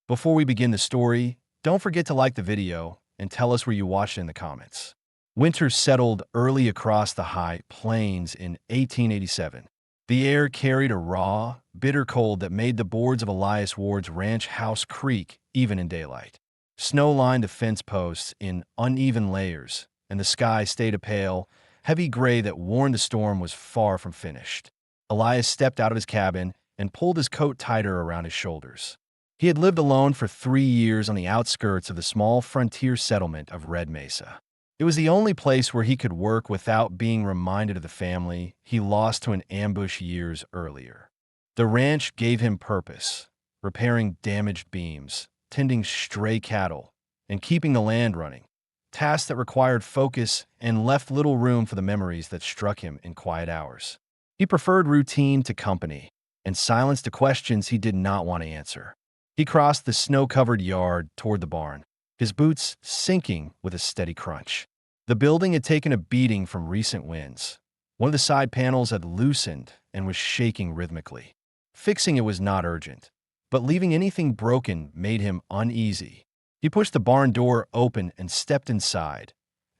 Before we begin the story, don't forget to like the video and tell us where you watched it in the comments. Winter settled early across the high plains in 1887. The air carried a raw, bitter cold that made the boards of Elias Ward's ranch house creak even in daylight. Snow lined the fence posts in uneven layers, and the sky stayed a pale, heavy gray that warned the storm was far from finished. Elias stepped out of his cabin and pulled his coat tighter around his shoulders. He had lived alone for 3 years on the outskirts of the small frontier settlement of Red Mesa. It was the only place where he could work without being reminded of the family he lost to an ambush years earlier. The ranch gave him purpose, repairing damaged beams, tending stray cattle, and keeping the land running, tasks that required focus and left little room for the memories that struck him in quiet hours. He preferred routine to company, and silence to questions he did not want to answer. He crossed the snow-covered yard toward the barn, his boots sinking with a steady crunch. The building had taken a beating from recent winds. One of the side panels had loosened and was shaking rhythmically. Fixing it was not urgent, but leaving anything broken made him uneasy. He pushed the barn door open and stepped inside,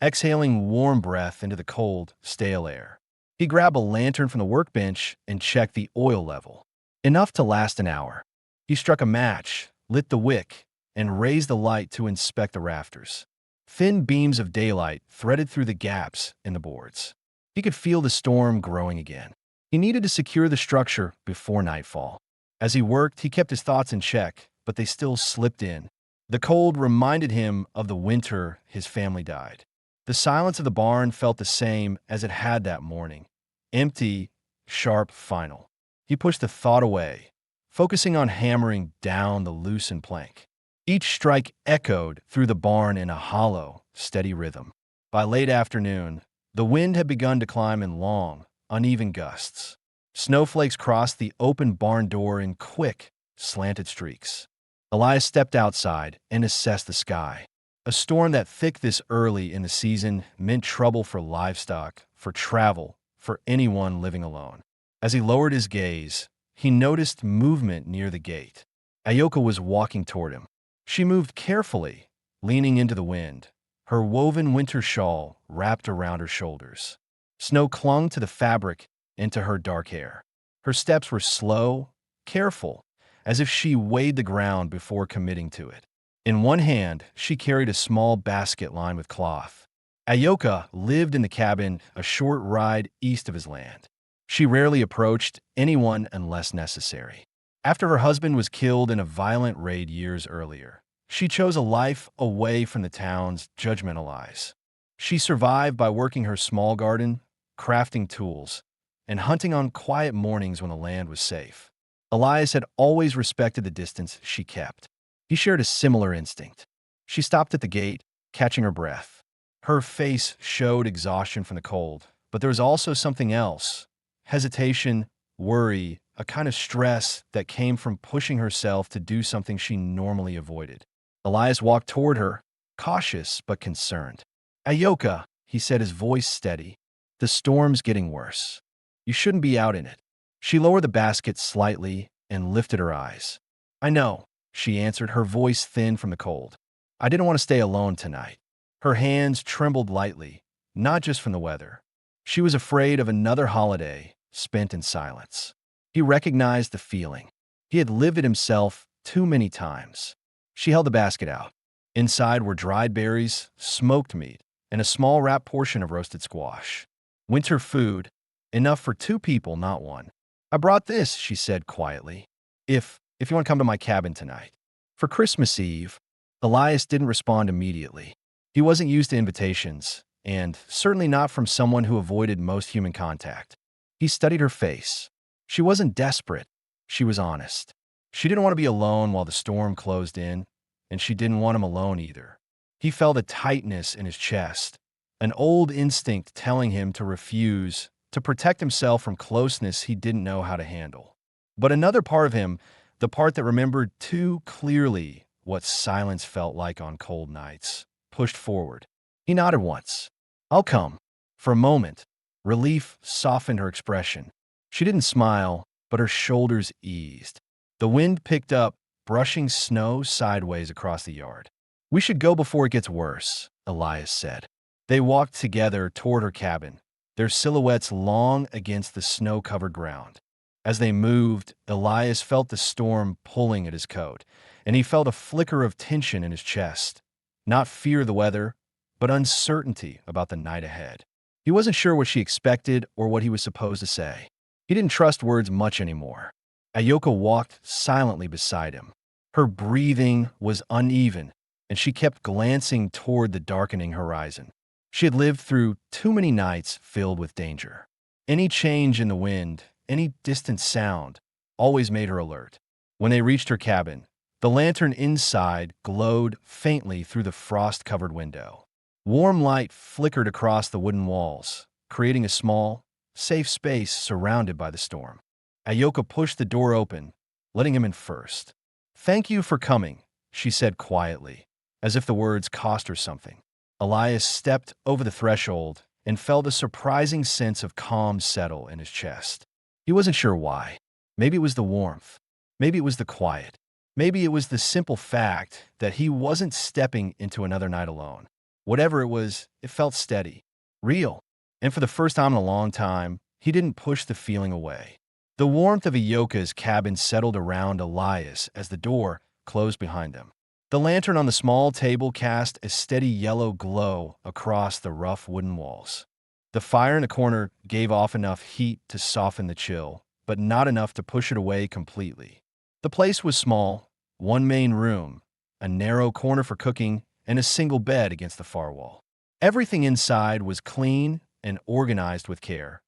exhaling warm breath into the cold, stale air. He grabbed a lantern from the workbench and checked the oil level. Enough to last an hour. He struck a match, lit the wick, and raised the light to inspect the rafters. Thin beams of daylight threaded through the gaps in the boards. He could feel the storm growing again. He needed to secure the structure before nightfall. As he worked, he kept his thoughts in check, but they still slipped in. The cold reminded him of the winter his family died. The silence of the barn felt the same as it had that morning. Empty, sharp, final. He pushed the thought away, focusing on hammering down the loosened plank. Each strike echoed through the barn in a hollow, steady rhythm. By late afternoon, the wind had begun to climb in long, uneven gusts. Snowflakes crossed the open barn door in quick, slanted streaks. Elias stepped outside and assessed the sky. A storm that thick this early in the season meant trouble for livestock, for travel, for anyone living alone. As he lowered his gaze, he noticed movement near the gate. Ayoka was walking toward him. She moved carefully, leaning into the wind, her woven winter shawl wrapped around her shoulders. Snow clung to the fabric and to her dark hair. Her steps were slow, careful, as if she weighed the ground before committing to it. In one hand, she carried a small basket lined with cloth. Ayoka lived in the cabin a short ride east of his land. She rarely approached anyone unless necessary. After her husband was killed in a violent raid years earlier, she chose a life away from the town's judgmental eyes. She survived by working her small garden, crafting tools, and hunting on quiet mornings when the land was safe. Elias had always respected the distance she kept. He shared a similar instinct. She stopped at the gate, catching her breath. Her face showed exhaustion from the cold, but there was also something else. Hesitation, worry, a kind of stress that came from pushing herself to do something she normally avoided. Elias walked toward her, cautious but concerned. "Ayoka," he said, his voice steady, "the storm's getting worse. You shouldn't be out in it." She lowered the basket slightly and lifted her eyes. "I know," she answered, her voice thin from the cold. "I didn't want to stay alone tonight." Her hands trembled lightly, not just from the weather. She was afraid of another holiday spent in silence. He recognized the feeling. He had lived it himself too many times. She held the basket out. Inside were dried berries, smoked meat, and a small wrapped portion of roasted squash. Winter food, enough for 2 people, not one. "I brought this," she said quietly, if you want to come to my cabin tonight." For Christmas Eve, Elias didn't respond immediately. He wasn't used to invitations, and certainly not from someone who avoided most human contact. He studied her face. She wasn't desperate. She was honest. She didn't want to be alone while the storm closed in, and she didn't want him alone either. He felt a tightness in his chest, an old instinct telling him to refuse, to protect himself from closeness he didn't know how to handle. But another part of him, the part that remembered too clearly what silence felt like on cold nights, pushed forward. He nodded once. "I'll come." For a moment, relief softened her expression. She didn't smile, but her shoulders eased. The wind picked up, brushing snow sideways across the yard. "We should go before it gets worse," Elias said. They walked together toward her cabin, their silhouettes long against the snow-covered ground. As they moved, Elias felt the storm pulling at his coat, and he felt a flicker of tension in his chest. Not fear of the weather, but uncertainty about the night ahead. He wasn't sure what she expected or what he was supposed to say. He didn't trust words much anymore. Ayoka walked silently beside him. Her breathing was uneven, and she kept glancing toward the darkening horizon. She had lived through too many nights filled with danger. Any change in the wind, any distant sound, always made her alert. When they reached her cabin, the lantern inside glowed faintly through the frost-covered window. Warm light flickered across the wooden walls, creating a small, safe space surrounded by the storm. Ayoka pushed the door open, letting him in first. "Thank you for coming," she said quietly, as if the words cost her something. Elias stepped over the threshold and felt a surprising sense of calm settle in his chest. He wasn't sure why. Maybe it was the warmth. Maybe it was the quiet. Maybe it was the simple fact that he wasn't stepping into another night alone. Whatever it was, it felt steady, real, and for the first time in a long time, he didn't push the feeling away. The warmth of Ayoka's cabin settled around Elias as the door closed behind them. The lantern on the small table cast a steady yellow glow across the rough wooden walls. The fire in the corner gave off enough heat to soften the chill, but not enough to push it away completely. The place was small, one main room, a narrow corner for cooking, and a single bed against the far wall. Everything inside was clean and organized with care.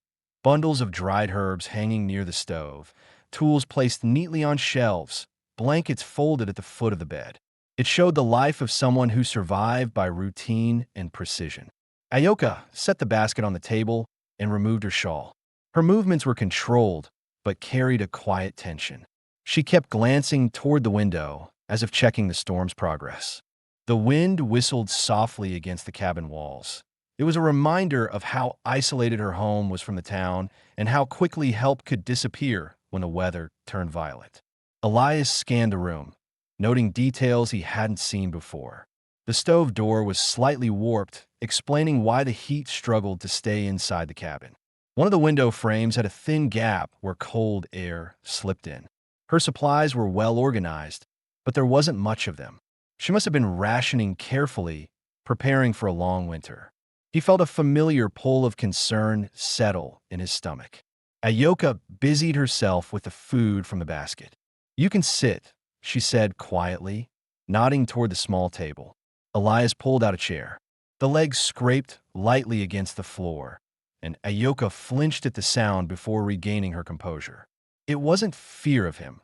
Bundles of dried herbs hanging near the stove, tools placed neatly on shelves, blankets folded at the foot of the bed. It showed the life of someone who survived by routine and precision. Ayoka set the basket on the table and removed her shawl. Her movements were controlled, but carried a quiet tension. She kept glancing toward the window, as if checking the storm's progress. The wind whistled softly against the cabin walls. It was a reminder of how isolated her home was from the town and how quickly help could disappear when the weather turned violent. Elias scanned the room, noting details he hadn't seen before. The stove door was slightly warped, explaining why the heat struggled to stay inside the cabin. One of the window frames had a thin gap where cold air slipped in. Her supplies were well organized, but there wasn't much of them. She must have been rationing carefully, preparing for a long winter. He felt a familiar pull of concern settle in his stomach. Ayoka busied herself with the food from the basket. "You can sit," she said quietly, nodding toward the small table. Elias pulled out a chair. The legs scraped lightly against the floor, and Ayoka flinched at the sound before regaining her composure. It wasn't fear of him,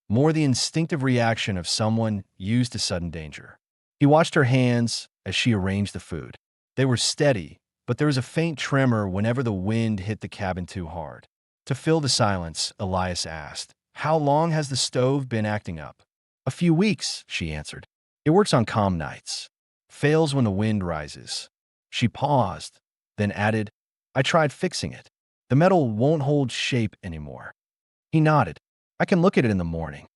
more the instinctive reaction of someone used to sudden danger. He watched her hands as she arranged the food. They were steady, but there was a faint tremor whenever the wind hit the cabin too hard. To fill the silence, Elias asked, "How long has the stove been acting up?" "A few weeks," she answered. "It works on calm nights. Fails when the wind rises." She paused, then added, "I tried fixing it. The metal won't hold shape anymore." He nodded. "I can look at it in the morning."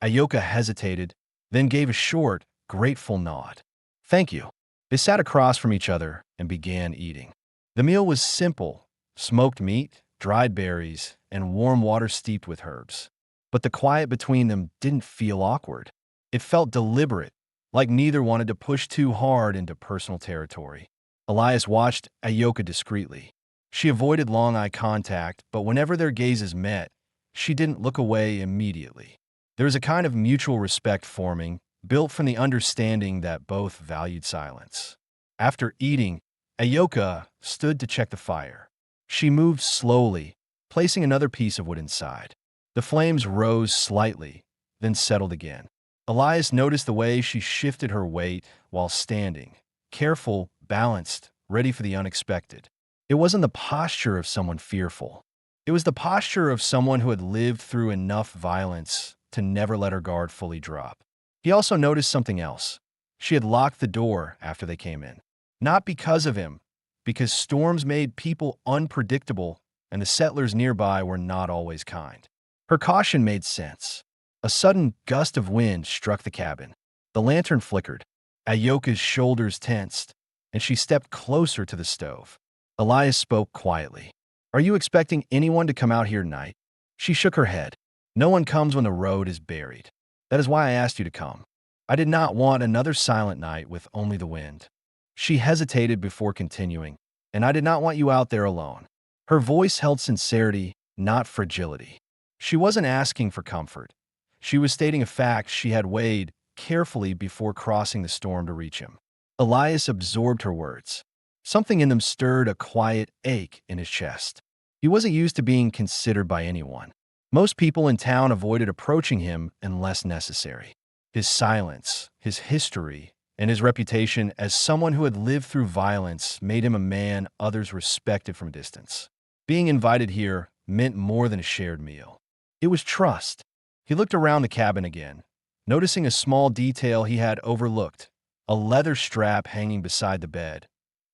Ayoka hesitated, then gave a short, grateful nod. "Thank you." They sat across from each other and began eating. The meal was simple: smoked meat, dried berries, and warm water steeped with herbs. But the quiet between them didn't feel awkward. It felt deliberate, like neither wanted to push too hard into personal territory. Elias watched Ayoka discreetly. She avoided long eye contact, but whenever their gazes met, she didn't look away immediately. There was a kind of mutual respect forming, built from the understanding that both valued silence. After eating, Ayoka stood to check the fire. She moved slowly, placing another piece of wood inside. The flames rose slightly, then settled again. Elias noticed the way she shifted her weight while standing, careful, balanced, ready for the unexpected. It wasn't the posture of someone fearful. It was the posture of someone who had lived through enough violence to never let her guard fully drop. He also noticed something else. She had locked the door after they came in. Not because of him, because storms made people unpredictable and the settlers nearby were not always kind. Her caution made sense. A sudden gust of wind struck the cabin. The lantern flickered. Ayoka's shoulders tensed, and she stepped closer to the stove. Elias spoke quietly. "Are you expecting anyone to come out here tonight?" She shook her head. "No one comes when the road is buried. That is why I asked you to come. I did not want another silent night with only the wind." She hesitated before continuing, "And I did not want you out there alone." Her voice held sincerity, not fragility. She wasn't asking for comfort. She was stating a fact she had weighed carefully before crossing the storm to reach him. Elias absorbed her words. Something in them stirred a quiet ache in his chest. He wasn't used to being considered by anyone. Most people in town avoided approaching him unless necessary. His silence, his history, and his reputation as someone who had lived through violence made him a man others respected from a distance. Being invited here meant more than a shared meal. It was trust. He looked around the cabin again, noticing a small detail he had overlooked: a leather strap hanging beside the bed,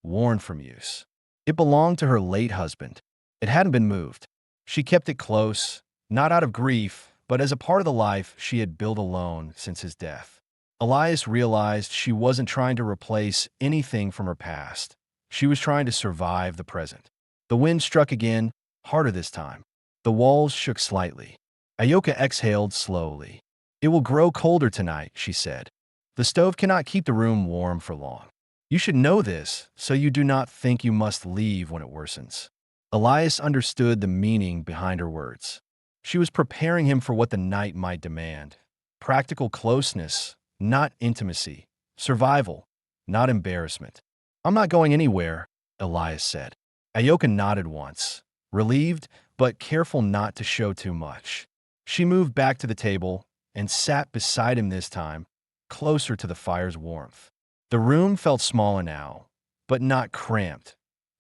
worn from use. It belonged to her late husband. It hadn't been moved. She kept it close, not out of grief, but as a part of the life she had built alone since his death. Elias realized she wasn't trying to replace anything from her past. She was trying to survive the present. The wind struck again, harder this time. The walls shook slightly. Ayoka exhaled slowly. "It will grow colder tonight," she said. "The stove cannot keep the room warm for long. You should know this, so you do not think you must leave when it worsens." Elias understood the meaning behind her words. She was preparing him for what the night might demand. Practical closeness, not intimacy. Survival, not embarrassment. "I'm not going anywhere," Elias said. Ayoka nodded once, relieved, but careful not to show too much. She moved back to the table and sat beside him this time, closer to the fire's warmth. The room felt smaller now, but not cramped.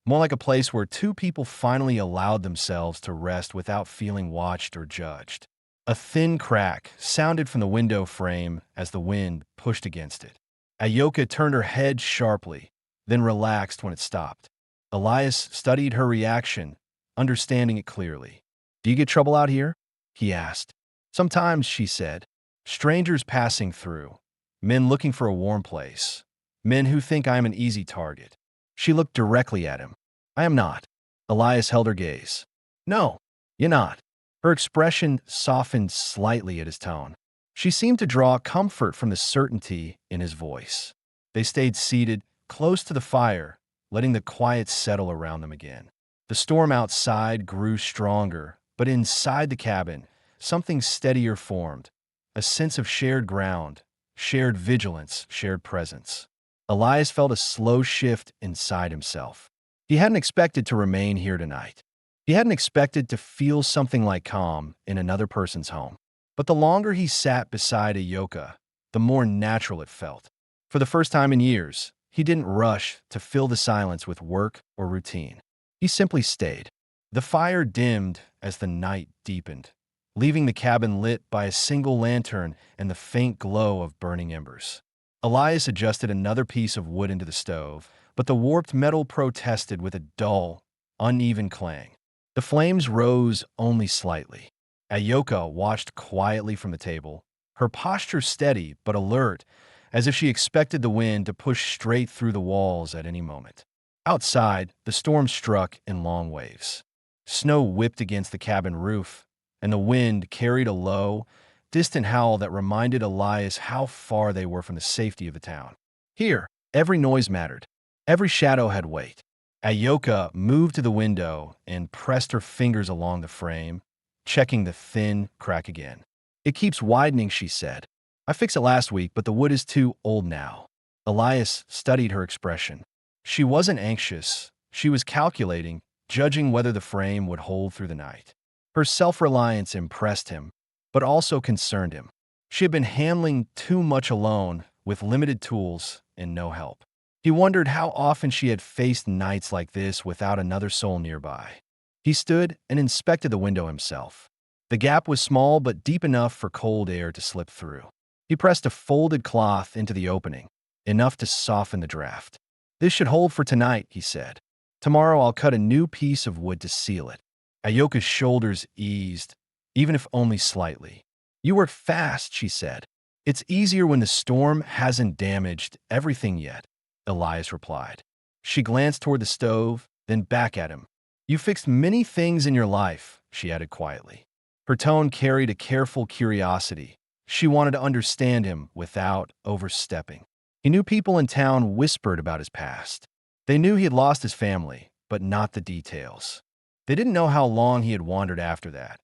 More like a place where two people finally allowed themselves to rest without feeling watched or judged. A thin crack sounded from the window frame as the wind pushed against it. Ayoka turned her head sharply, then relaxed when it stopped. Elias studied her reaction, understanding it clearly. "Do you get trouble out here?" he asked. "Sometimes," she said. "Strangers passing through. Men looking for a warm place. Men who think I am an easy target." She looked directly at him. "I am not." Elias held her gaze. "No, you're not." Her expression softened slightly at his tone. She seemed to draw comfort from the certainty in his voice. They stayed seated, close to the fire, letting the quiet settle around them again. The storm outside grew stronger, but inside the cabin, something steadier formed. A sense of shared ground, shared vigilance, shared presence. Elias felt a slow shift inside himself. He hadn't expected to remain here tonight. He hadn't expected to feel something like calm in another person's home. But the longer he sat beside Ayoka, the more natural it felt. For the first time in years, he didn't rush to fill the silence with work or routine. He simply stayed. The fire dimmed as the night deepened, leaving the cabin lit by a single lantern and the faint glow of burning embers. Elias adjusted another piece of wood into the stove, but the warped metal protested with a dull, uneven clang. The flames rose only slightly. Ayoka watched quietly from the table, her posture steady but alert, as if she expected the wind to push straight through the walls at any moment. Outside, the storm struck in long waves. Snow whipped against the cabin roof, and the wind carried a low, distant howl that reminded Elias how far they were from the safety of the town. Here, every noise mattered. Every shadow had weight. Ayoka moved to the window and pressed her fingers along the frame, checking the thin crack again. "It keeps widening," she said. "I fixed it last week, but the wood is too old now." Elias studied her expression. She wasn't anxious. She was calculating, judging whether the frame would hold through the night. Her self-reliance impressed him, but also concerned him. She had been handling too much alone, with limited tools and no help. He wondered how often she had faced nights like this without another soul nearby. He stood and inspected the window himself. The gap was small but deep enough for cold air to slip through. He pressed a folded cloth into the opening, enough to soften the draft. "This should hold for tonight," he said. "Tomorrow I'll cut a new piece of wood to seal it." Ayoka's shoulders eased, even if only slightly. You work fast, she said. It's easier when the storm hasn't damaged everything yet, Elias replied. She glanced toward the stove, then back at him. You fixed many things in your life, she added quietly. Her tone carried a careful curiosity. She wanted to understand him without overstepping. He knew people in town whispered about his past. They knew he had lost his family, but not the details. They didn't know how long he had wandered after that,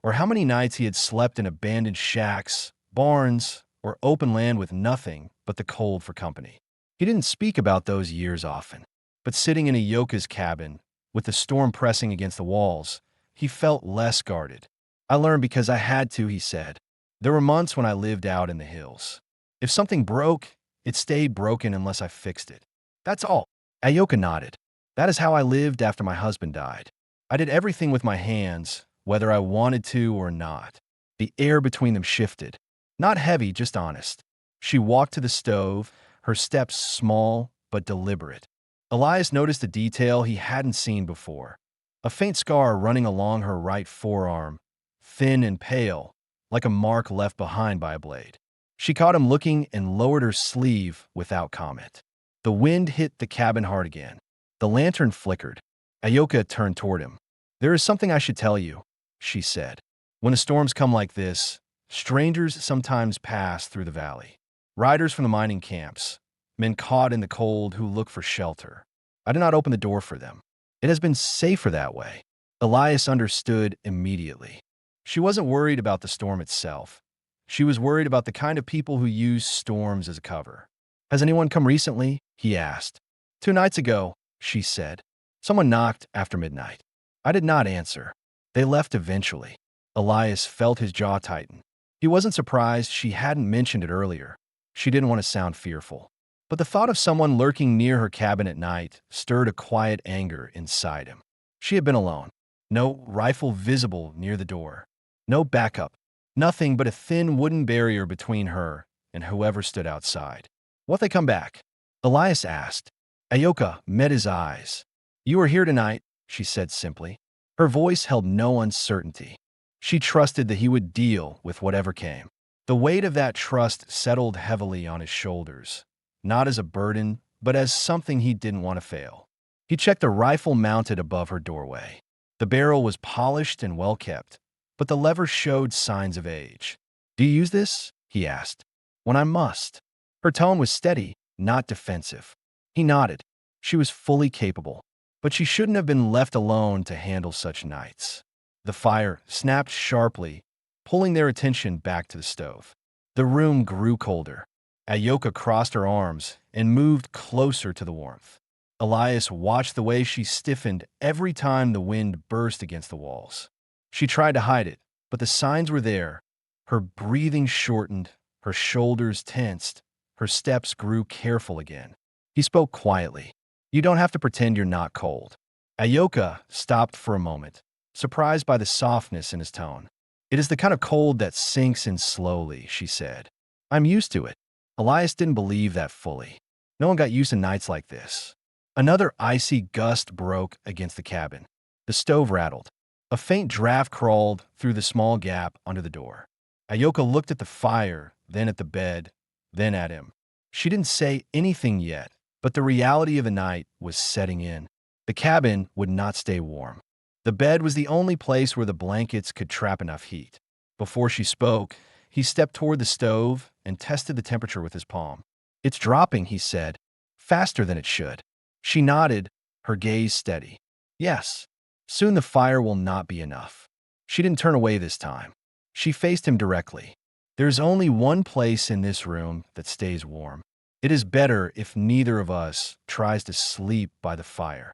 or how many nights he had slept in abandoned shacks, barns, or open land with nothing but the cold for company. He didn't speak about those years often, but sitting in Ayoka's cabin, with the storm pressing against the walls, he felt less guarded. I learned because I had to, he said. There were months when I lived out in the hills. If something broke, it stayed broken unless I fixed it. That's all. Ayoka nodded. That is how I lived after my husband died. I did everything with my hands, whether I wanted to or not. The air between them shifted. Not heavy, just honest. She walked to the stove, her steps small but deliberate. Elias noticed a detail he hadn't seen before. A faint scar running along her right forearm, thin and pale, like a mark left behind by a blade. She caught him looking and lowered her sleeve without comment. The wind hit the cabin hard again. The lantern flickered. Ayoka turned toward him. There is something I should tell you, she said. When the storms come like this, strangers sometimes pass through the valley. Riders from the mining camps, men caught in the cold who look for shelter. I did not open the door for them. It has been safer that way. Elias understood immediately. She wasn't worried about the storm itself. She was worried about the kind of people who use storms as a cover. Has anyone come recently? He asked. 2 nights ago, she said. Someone knocked after midnight. I did not answer. They left eventually. Elias felt his jaw tighten. He wasn't surprised she hadn't mentioned it earlier. She didn't want to sound fearful. But the thought of someone lurking near her cabin at night stirred a quiet anger inside him. She had been alone. No rifle visible near the door. No backup. Nothing but a thin wooden barrier between her and whoever stood outside. What they come back? Elias asked. Ayoka met his eyes. You are here tonight, she said simply. Her voice held no uncertainty. She trusted that he would deal with whatever came. The weight of that trust settled heavily on his shoulders, not as a burden, but as something he didn't want to fail. He checked the rifle mounted above her doorway. The barrel was polished and well kept, but the lever showed signs of age. Do you use this? He asked. When I must. Her tone was steady, not defensive. He nodded. She was fully capable, but she shouldn't have been left alone to handle such nights. The fire snapped sharply, pulling their attention back to the stove. The room grew colder. Ayoka crossed her arms and moved closer to the warmth. Elias watched the way she stiffened every time the wind burst against the walls. She tried to hide it, but the signs were there. Her breathing shortened, her shoulders tensed, her steps grew careful again. He spoke quietly. You don't have to pretend you're not cold. Ayoka stopped for a moment, surprised by the softness in his tone. It is the kind of cold that sinks in slowly, she said. I'm used to it. Elias didn't believe that fully. No one got used to nights like this. Another icy gust broke against the cabin. The stove rattled. A faint draft crawled through the small gap under the door. Ayoka looked at the fire, then at the bed, then at him. She didn't say anything yet, but the reality of the night was setting in. The cabin would not stay warm. The bed was the only place where the blankets could trap enough heat. Before she spoke, he stepped toward the stove and tested the temperature with his palm. It's dropping, he said, faster than it should. She nodded, her gaze steady. Yes, soon the fire will not be enough. She didn't turn away this time. She faced him directly. There's only one place in this room that stays warm. It is better if neither of us tries to sleep by the fire.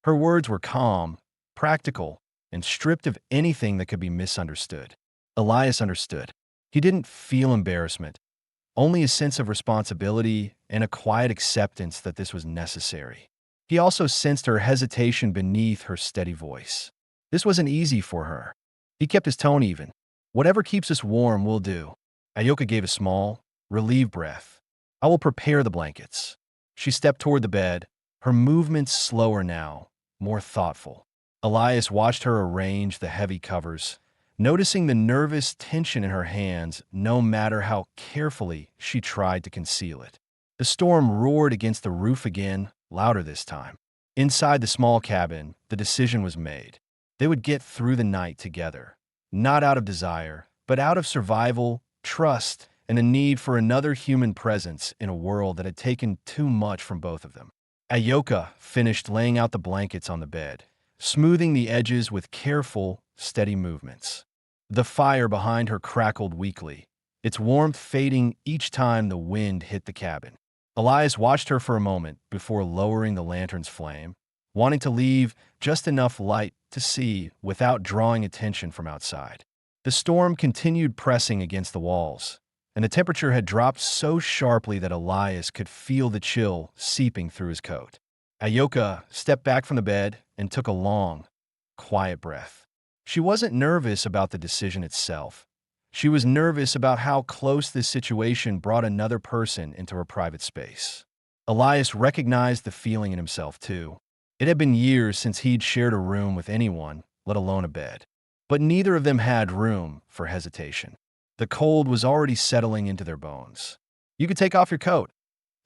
Her words were calm, practical, and stripped of anything that could be misunderstood. Elias understood. He didn't feel embarrassment, only a sense of responsibility and a quiet acceptance that this was necessary. He also sensed her hesitation beneath her steady voice. This wasn't easy for her. He kept his tone even. Whatever keeps us warm will do. Ayoka gave a small, relieved breath. I will prepare the blankets. She stepped toward the bed, her movements slower now, more thoughtful. Elias watched her arrange the heavy covers, noticing the nervous tension in her hands no matter how carefully she tried to conceal it. The storm roared against the roof again, louder this time. Inside the small cabin, the decision was made. They would get through the night together, not out of desire, but out of survival, trust, and a need for another human presence in a world that had taken too much from both of them. Ayoka finished laying out the blankets on the bed, smoothing the edges with careful, steady movements. The fire behind her crackled weakly, its warmth fading each time the wind hit the cabin. Elias watched her for a moment before lowering the lantern's flame, wanting to leave just enough light to see without drawing attention from outside. The storm continued pressing against the walls, and the temperature had dropped so sharply that Elias could feel the chill seeping through his coat. Ayoka stepped back from the bed and took a long, quiet breath. She wasn't nervous about the decision itself. She was nervous about how close this situation brought another person into her private space. Elias recognized the feeling in himself, too. It had been years since he'd shared a room with anyone, let alone a bed. But neither of them had room for hesitation. The cold was already settling into their bones. "You could take off your coat,"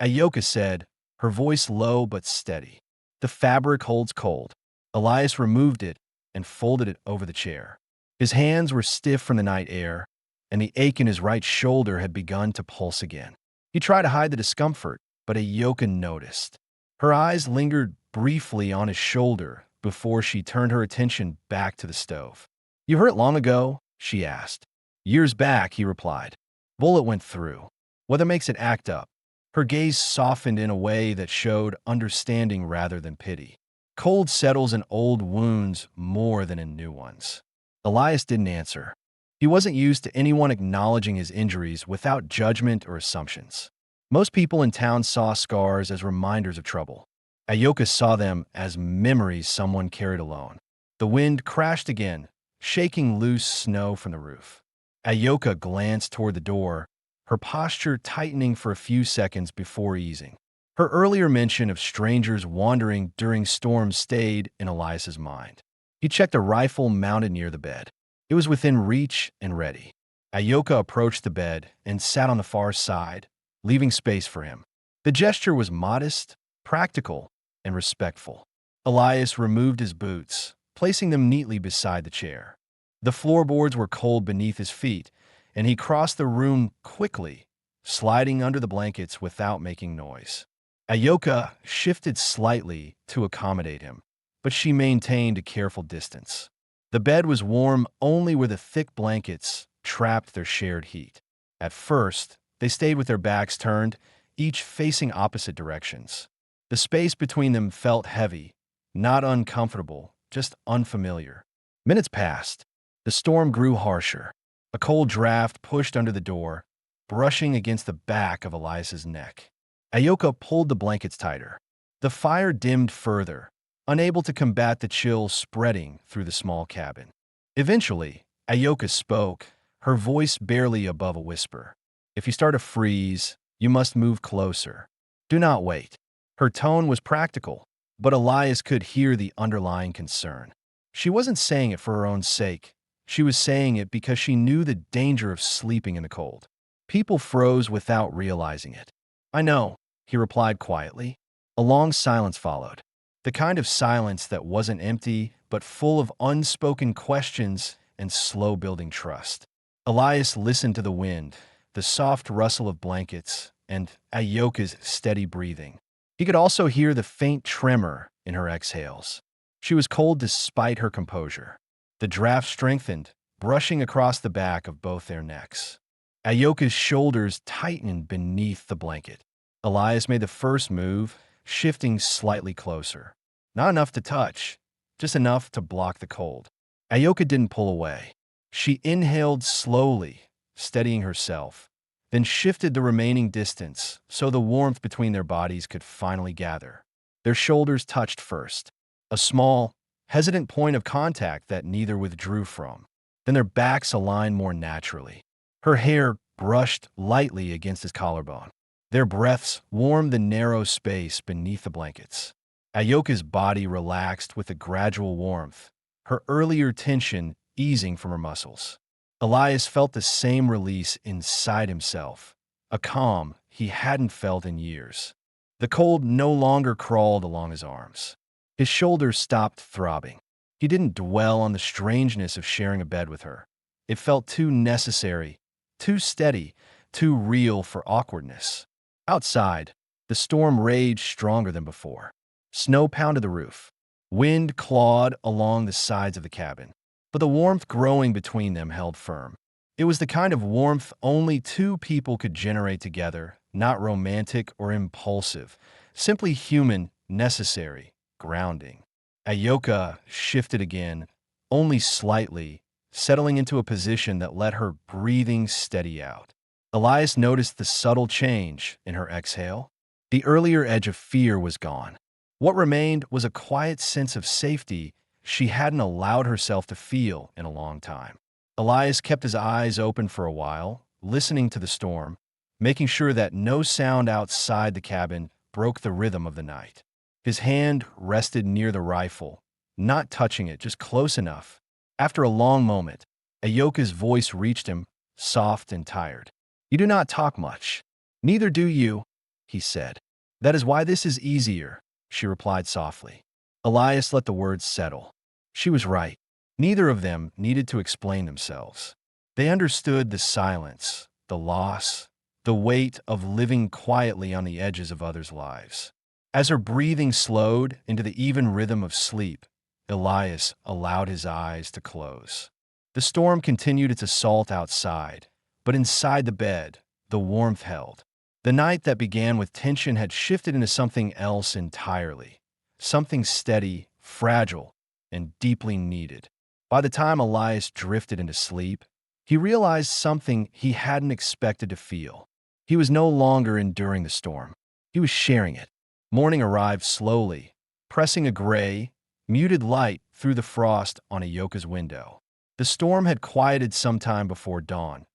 Ayoka said, her voice low but steady. "The fabric holds cold." Elias removed it and folded it over the chair. His hands were stiff from the night air, and the ache in his right shoulder had begun to pulse again. He tried to hide the discomfort, but Ayoka noticed. Her eyes lingered briefly on his shoulder before she turned her attention back to the stove. "You hurt long ago?" she asked. "Years back," he replied. "Bullet went through. Weather makes it act up." Her gaze softened in a way that showed understanding rather than pity. Cold settles in old wounds more than in new ones. Elias didn't answer. He wasn't used to anyone acknowledging his injuries without judgment or assumptions. Most people in town saw scars as reminders of trouble. Ayoka saw them as memories someone carried alone. The wind crashed again, shaking loose snow from the roof. Ayoka glanced toward the door, her posture tightening for a few seconds before easing. Her earlier mention of strangers wandering during storms stayed in Elias's mind. He checked a rifle mounted near the bed. It was within reach and ready. Ayoka approached the bed and sat on the far side, leaving space for him. The gesture was modest, practical, and respectful. Elias removed his boots, placing them neatly beside the chair. The floorboards were cold beneath his feet, and he crossed the room quickly, sliding under the blankets without making noise. Ayoka shifted slightly to accommodate him, but she maintained a careful distance. The bed was warm only where the thick blankets trapped their shared heat. At first, they stayed with their backs turned, each facing opposite directions. The space between them felt heavy, not uncomfortable, just unfamiliar. Minutes passed. The storm grew harsher. A cold draft pushed under the door, brushing against the back of Elias's neck. Ayoka pulled the blankets tighter. The fire dimmed further, unable to combat the chill spreading through the small cabin. Eventually, Ayoka spoke, her voice barely above a whisper. "If you start to freeze, you must move closer. Do not wait." Her tone was practical, but Elias could hear the underlying concern. She wasn't saying it for her own sake. She was saying it because she knew the danger of sleeping in the cold. People froze without realizing it. "I know," he replied quietly. A long silence followed. The kind of silence that wasn't empty, but full of unspoken questions and slow-building trust. Elias listened to the wind, the soft rustle of blankets, and Ayoka's steady breathing. He could also hear the faint tremor in her exhales. She was cold despite her composure. The draft strengthened, brushing across the back of both their necks. Ayoka's shoulders tightened beneath the blanket. Elias made the first move, shifting slightly closer. Not enough to touch, just enough to block the cold. Ayoka didn't pull away. She inhaled slowly, steadying herself, then shifted the remaining distance so the warmth between their bodies could finally gather. Their shoulders touched first, a small, hesitant point of contact that neither withdrew from. Then their backs aligned more naturally. Her hair brushed lightly against his collarbone. Their breaths warmed the narrow space beneath the blankets. Ayoka's body relaxed with a gradual warmth, her earlier tension easing from her muscles. Elias felt the same release inside himself, a calm he hadn't felt in years. The cold no longer crawled along his arms. His shoulders stopped throbbing. He didn't dwell on the strangeness of sharing a bed with her. It felt too necessary, too steady, too real for awkwardness. Outside, the storm raged stronger than before. Snow pounded the roof. Wind clawed along the sides of the cabin. But the warmth growing between them held firm. It was the kind of warmth only two people could generate together, not romantic or impulsive, simply human, necessary, grounding. Ayoka shifted again, only slightly, settling into a position that let her breathing steady out. Elias noticed the subtle change in her exhale. The earlier edge of fear was gone. What remained was a quiet sense of safety she hadn't allowed herself to feel in a long time. Elias kept his eyes open for a while, listening to the storm, making sure that no sound outside the cabin broke the rhythm of the night. His hand rested near the rifle, not touching it, just close enough. After a long moment, Ayoka's voice reached him, soft and tired. "You do not talk much." "Neither do you," he said. "That is why this is easier," she replied softly. Elias let the words settle. She was right. Neither of them needed to explain themselves. They understood the silence, the loss, the weight of living quietly on the edges of others' lives. As her breathing slowed into the even rhythm of sleep, Elias allowed his eyes to close. The storm continued its assault outside, but inside the bed, the warmth held. The night that began with tension had shifted into something else entirely, something steady, fragile, and deeply needed. By the time Elias drifted into sleep, he realized something he hadn't expected to feel. He was no longer enduring the storm. He was sharing it. Morning arrived slowly, pressing a gray, muted light through the frost on Ayoka's window. The storm had quieted some time before dawn,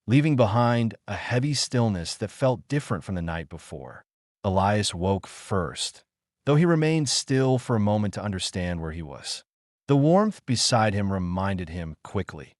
leaving behind a heavy stillness that felt different from the night before. Elias woke first, though he remained still for a moment to understand where he was. The warmth beside him reminded him quickly.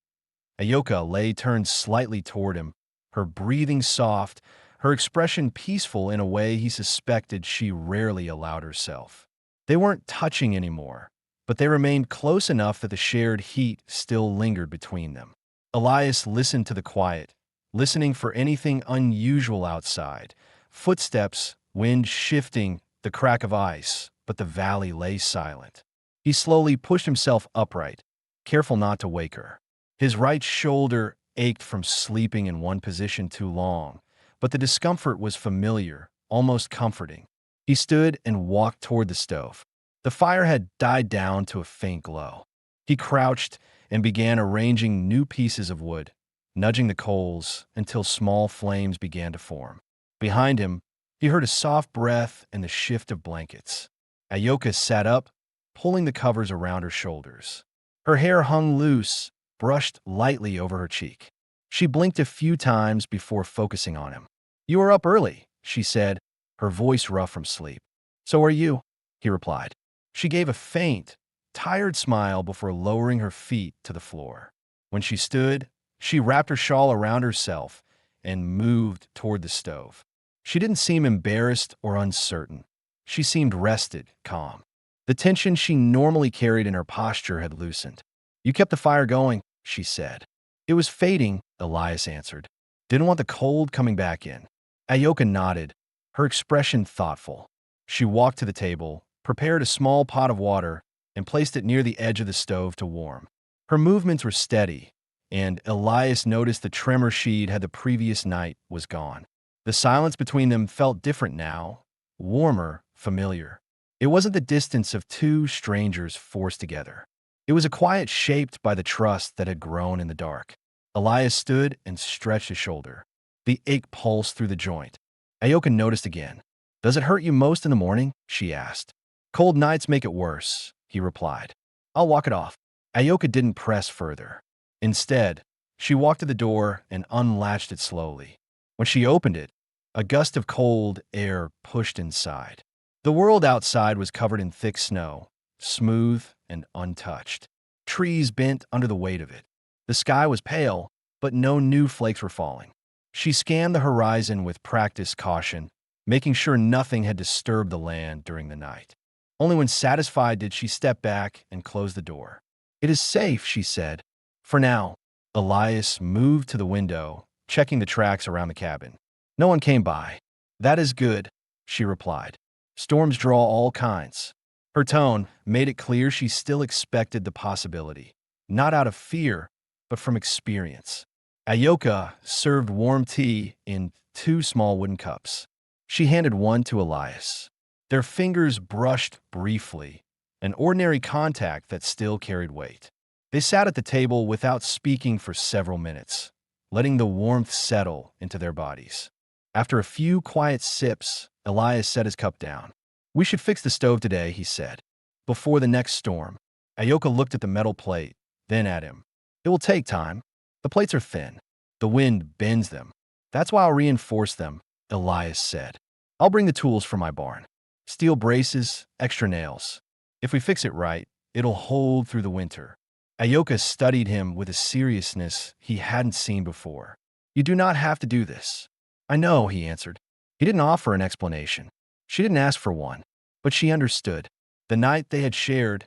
Ayoka lay turned slightly toward him, her breathing soft, her expression peaceful in a way he suspected she rarely allowed herself. They weren't touching anymore, but they remained close enough that the shared heat still lingered between them. Elias listened to the quiet, listening for anything unusual outside. Footsteps, wind shifting, the crack of ice, but the valley lay silent. He slowly pushed himself upright, careful not to wake her. His right shoulder ached from sleeping in one position too long, but the discomfort was familiar, almost comforting. He stood and walked toward the stove. The fire had died down to a faint glow. He crouched and began arranging new pieces of wood, nudging the coals until small flames began to form. Behind him, he heard a soft breath and the shift of blankets. Ayoka sat up, pulling the covers around her shoulders. Her hair hung loose, brushed lightly over her cheek. She blinked a few times before focusing on him. "You are up early," she said, her voice rough from sleep. "So are you," he replied. She gave a faint, tired smile before lowering her feet to the floor. When she stood, she wrapped her shawl around herself and moved toward the stove. She didn't seem embarrassed or uncertain. She seemed rested, calm. The tension she normally carried in her posture had loosened. "You kept the fire going," she said. "It was fading," Elias answered. "Didn't want the cold coming back in." Ayoka nodded, her expression thoughtful. She walked to the table, prepared a small pot of water, and placed it near the edge of the stove to warm. Her movements were steady, and Elias noticed the tremor she'd had the previous night was gone. The silence between them felt different now, warmer, familiar. It wasn't the distance of two strangers forced together. It was a quiet shaped by the trust that had grown in the dark. Elias stood and stretched his shoulder. The ache pulsed through the joint. Ayoka noticed again. "Does it hurt you most in the morning?" she asked. "Cold nights make it worse," he replied. "I'll walk it off." Ayoka didn't press further. Instead, she walked to the door and unlatched it slowly. When she opened it, a gust of cold air pushed inside. The world outside was covered in thick snow, smooth and untouched. Trees bent under the weight of it. The sky was pale, but no new flakes were falling. She scanned the horizon with practiced caution, making sure nothing had disturbed the land during the night. Only when satisfied did she step back and close the door. "It is safe," she said. "For now." Elias moved to the window, checking the tracks around the cabin. No one came by. "That is good," she replied. "Storms draw all kinds." Her tone made it clear she still expected the possibility, not out of fear, but from experience. Ayoka served warm tea in 2 small wooden cups. She handed one to Elias. Their fingers brushed briefly, an ordinary contact that still carried weight. They sat at the table without speaking for several minutes, letting the warmth settle into their bodies. After a few quiet sips, Elias set his cup down. "We should fix the stove today," he said, "before the next storm." Ayoka looked at the metal plate, then at him. "It will take time. The plates are thin. The wind bends them. That's why I'll reinforce them," Elias said. "I'll bring the tools from my barn. Steel braces, extra nails. If we fix it right, it'll hold through the winter." Ayoka studied him with a seriousness he hadn't seen before. "You do not have to do this." "I know," he answered. He didn't offer an explanation. She didn't ask for one, but she understood. The night they had shared,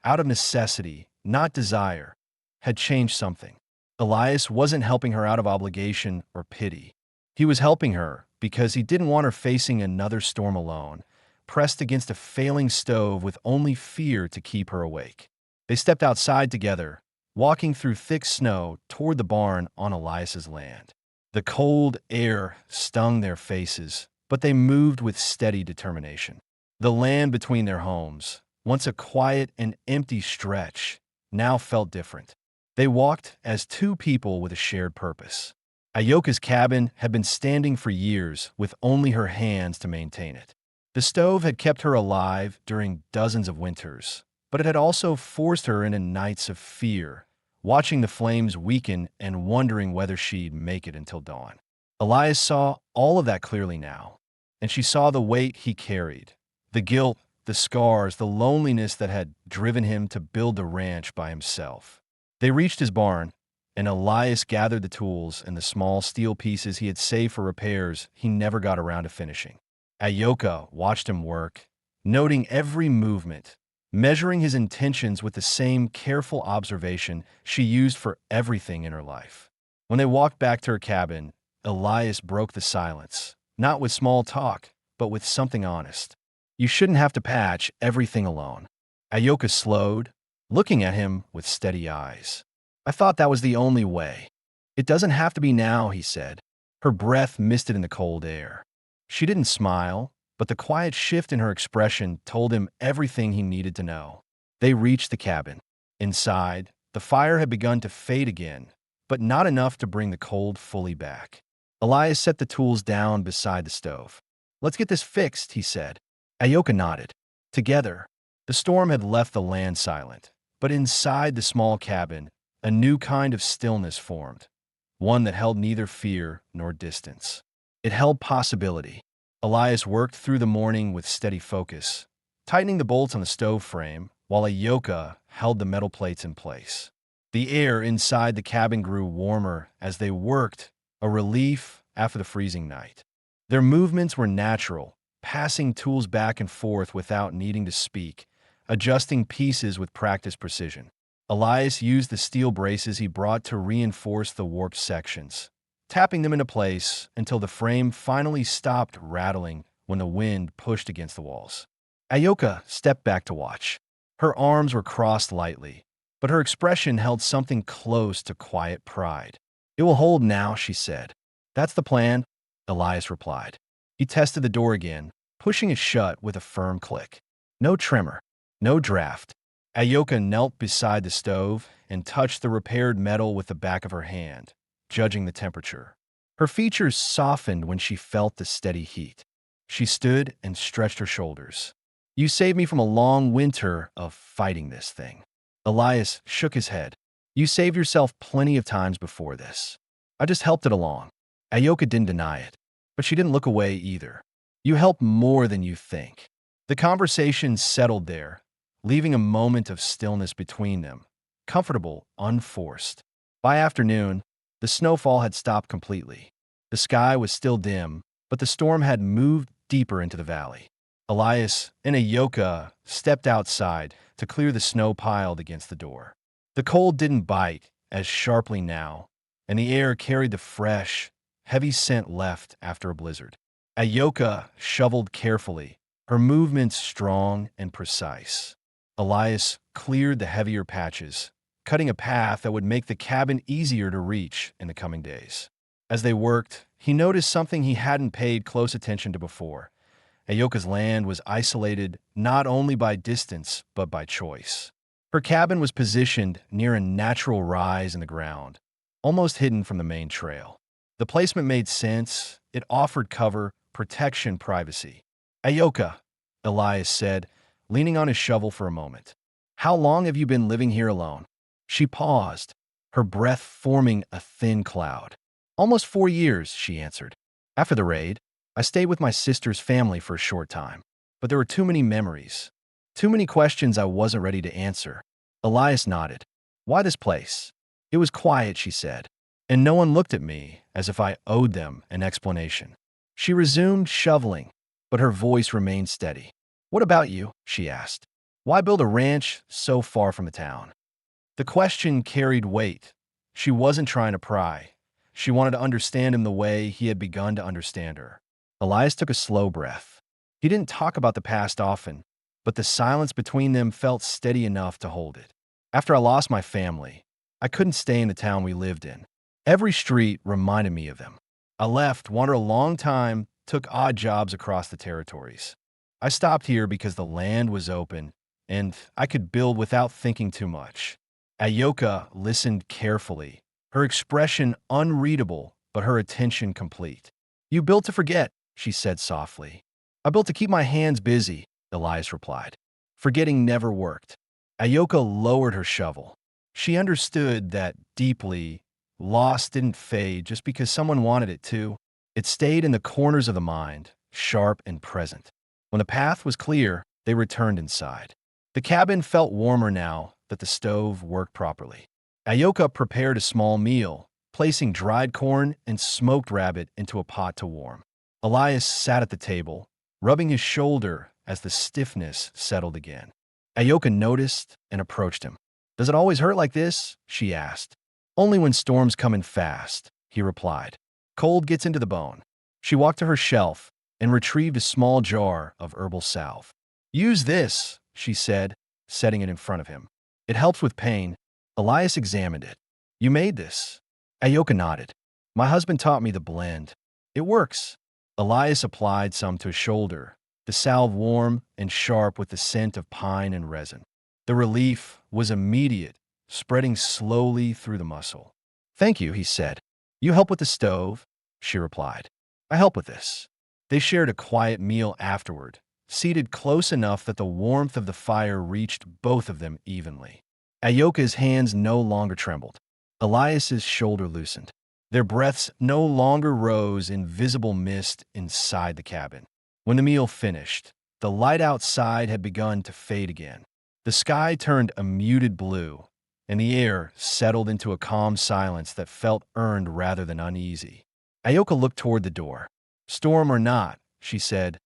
out of necessity, not desire, had changed something. Elias wasn't helping her out of obligation or pity. He was helping her because he didn't want her facing another storm alone, pressed against a failing stove with only fear to keep her awake. They stepped outside together, walking through thick snow toward the barn on Elias's land. The cold air stung their faces, but they moved with steady determination. The land between their homes, once a quiet and empty stretch, now felt different. They walked as two people with a shared purpose. Ayoka's cabin had been standing for years with only her hands to maintain it. The stove had kept her alive during dozens of winters, but it had also forced her into nights of fear, watching the flames weaken and wondering whether she'd make it until dawn. Elias saw all of that clearly now, and she saw the weight he carried, the guilt, the scars, the loneliness that had driven him to build the ranch by himself. They reached his barn, and Elias gathered the tools and the small steel pieces he had saved for repairs he never got around to finishing. Ayoka watched him work, noting every movement, measuring his intentions with the same careful observation she used for everything in her life. When they walked back to her cabin, Elias broke the silence, not with small talk, but with something honest. "You shouldn't have to patch everything alone." Ayoka slowed, looking at him with steady eyes. "I thought that was the only way." "It doesn't have to be now," he said. Her breath misted in the cold air. She didn't smile, but the quiet shift in her expression told him everything he needed to know. They reached the cabin. Inside, the fire had begun to fade again, but not enough to bring the cold fully back. Elias set the tools down beside the stove. "Let's get this fixed," he said. Ayoka nodded. Together, the storm had left the land silent, but inside the small cabin, a new kind of stillness formed, one that held neither fear nor distance. It held possibility. Elias worked through the morning with steady focus, tightening the bolts on the stove frame, while Ayoka held the metal plates in place. The air inside the cabin grew warmer as they worked, a relief after the freezing night. Their movements were natural, passing tools back and forth without needing to speak, adjusting pieces with practiced precision. Elias used the steel braces he brought to reinforce the warped sections, tapping them into place until the frame finally stopped rattling when the wind pushed against the walls. Ayoka stepped back to watch. Her arms were crossed lightly, but her expression held something close to quiet pride. "It will hold now," she said. "That's the plan," Elias replied. He tested the door again, pushing it shut with a firm click. No tremor, no draft. Ayoka knelt beside the stove and touched the repaired metal with the back of her hand, judging the temperature. Her features softened when she felt the steady heat. She stood and stretched her shoulders. "You saved me from a long winter of fighting this thing." Elias shook his head. "You saved yourself plenty of times before this. I just helped it along." Ayoka didn't deny it, but she didn't look away either. "You helped more than you think." The conversation settled there, leaving a moment of stillness between them, comfortable, unforced. By afternoon, the snowfall had stopped completely. The sky was still dim, but the storm had moved deeper into the valley. Elias and Ayoka stepped outside to clear the snow piled against the door. The cold didn't bite as sharply now, and the air carried the fresh, heavy scent left after a blizzard. Ayoka shoveled carefully, her movements strong and precise. Elias cleared the heavier patches, cutting a path that would make the cabin easier to reach in the coming days. As they worked, he noticed something he hadn't paid close attention to before. Ayoka's land was isolated not only by distance, but by choice. Her cabin was positioned near a natural rise in the ground, almost hidden from the main trail. The placement made sense. It offered cover, protection, privacy. Ayoka, Elias said, leaning on his shovel for a moment. How long have you been living here alone? She paused, her breath forming a thin cloud. Almost 4 years, she answered. After the raid, I stayed with my sister's family for a short time, but there were too many memories, too many questions I wasn't ready to answer. Elias nodded. Why this place? It was quiet, she said, and no one looked at me as if I owed them an explanation. She resumed shoveling, but her voice remained steady. What about you? She asked. Why build a ranch so far from the town? The question carried weight. She wasn't trying to pry. She wanted to understand him the way he had begun to understand her. Elias took a slow breath. He didn't talk about the past often, but the silence between them felt steady enough to hold it. After I lost my family, I couldn't stay in the town we lived in. Every street reminded me of them. I left, wandered a long time, took odd jobs across the territories. I stopped here because the land was open, and I could build without thinking too much. Ayoka listened carefully, her expression unreadable, but her attention complete. You built to forget, she said softly. I built to keep my hands busy, Elias replied. Forgetting never worked. Ayoka lowered her shovel. She understood that deeply, loss didn't fade just because someone wanted it to. It stayed in the corners of the mind, sharp and present. When the path was clear, they returned inside. The cabin felt warmer now that the stove worked properly. Ayoka prepared a small meal, placing dried corn and smoked rabbit into a pot to warm. Elias sat at the table, rubbing his shoulder as the stiffness settled again. Ayoka noticed and approached him. Does it always hurt like this? She asked. Only when storms come in fast, he replied. Cold gets into the bone. She walked to her shelf and retrieved a small jar of herbal salve. Use this, she said, setting it in front of him. It helps with pain. Elias examined it. You made this? Ayoka nodded. My husband taught me the blend. It works. Elias applied some to his shoulder, the salve warm and sharp with the scent of pine and resin. The relief was immediate, spreading slowly through the muscle. Thank you, he said. You help with the stove? She replied. I help with this. They shared a quiet meal afterward, seated close enough that the warmth of the fire reached both of them evenly. Ayoka's hands no longer trembled. Elias's shoulder loosened. Their breaths no longer rose in visible mist inside the cabin. When the meal finished, the light outside had begun to fade again. The sky turned a muted blue, and the air settled into a calm silence that felt earned rather than uneasy. Ayoka looked toward the door. Storm or not, she said,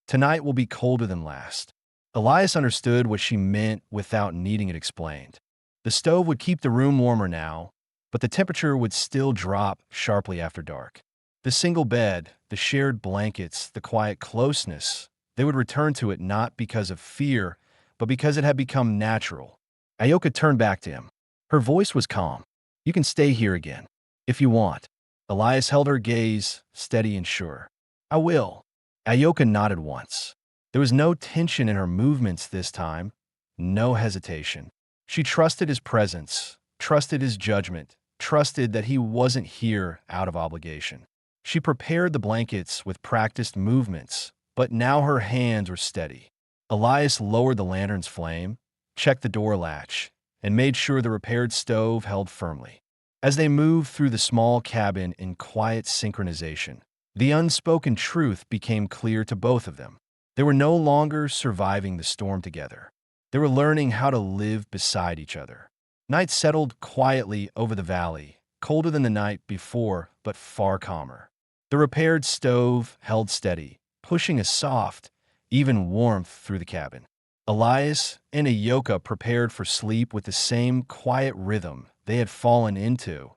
tonight will be colder than last. Elias understood what she meant without needing it explained. The stove would keep the room warmer now, but the temperature would still drop sharply after dark. The single bed, the shared blankets, the quiet closeness, they would return to it not because of fear, but because it had become natural. Ayoka turned back to him. Her voice was calm. You can stay here again, if you want. Elias held her gaze, steady and sure. I will. Ayoka nodded once. There was no tension in her movements this time, no hesitation. She trusted his presence, trusted his judgment, trusted that he wasn't here out of obligation. She prepared the blankets with practiced movements, but now her hands were steady. Elias lowered the lantern's flame, checked the door latch, and made sure the repaired stove held firmly. As they moved through the small cabin in quiet synchronization, the unspoken truth became clear to both of them. They were no longer surviving the storm together. They were learning how to live beside each other. Night settled quietly over the valley, colder than the night before, but far calmer. The repaired stove held steady, pushing a soft, even warmth through the cabin. Elias and Ayoka prepared for sleep with the same quiet rhythm they had fallen into,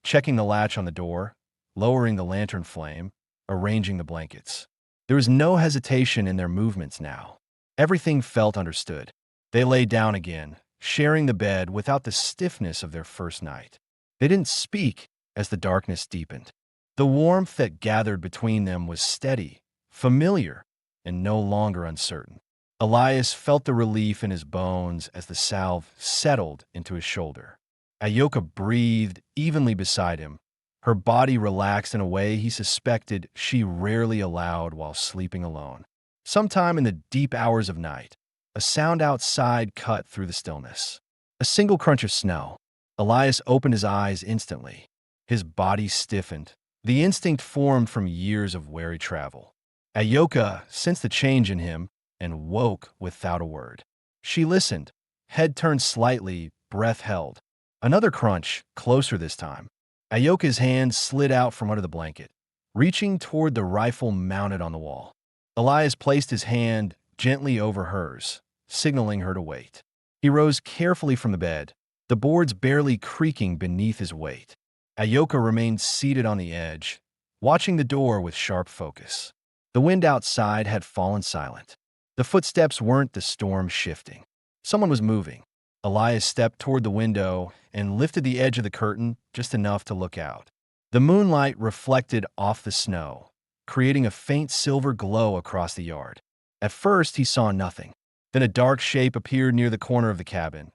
checking the latch on the door, lowering the lantern flame, arranging the blankets. There was no hesitation in their movements now. Everything felt understood. They lay down again, sharing the bed without the stiffness of their first night. They didn't speak as the darkness deepened. The warmth that gathered between them was steady, familiar, and no longer uncertain. Elias felt the relief in his bones as the salve settled into his shoulder. Ayoka breathed evenly beside him, her body relaxed in a way he suspected she rarely allowed while sleeping alone. Sometime in the deep hours of night, a sound outside cut through the stillness. A single crunch of snow. Elias opened his eyes instantly. His body stiffened, the instinct formed from years of wary travel. Ayoka sensed the change in him and woke without a word. She listened, head turned slightly, breath held. Another crunch, closer this time. Ayoka's hand slid out from under the blanket, reaching toward the rifle mounted on the wall. Elias placed his hand gently over hers, signaling her to wait. He rose carefully from the bed, the boards barely creaking beneath his weight. Ayoka remained seated on the edge, watching the door with sharp focus. The wind outside had fallen silent. The footsteps weren't the storm shifting. Someone was moving. Elias stepped toward the window and lifted the edge of the curtain just enough to look out. The moonlight reflected off the snow, creating a faint silver glow across the yard. At first, he saw nothing. Then a dark shape appeared near the corner of the cabin,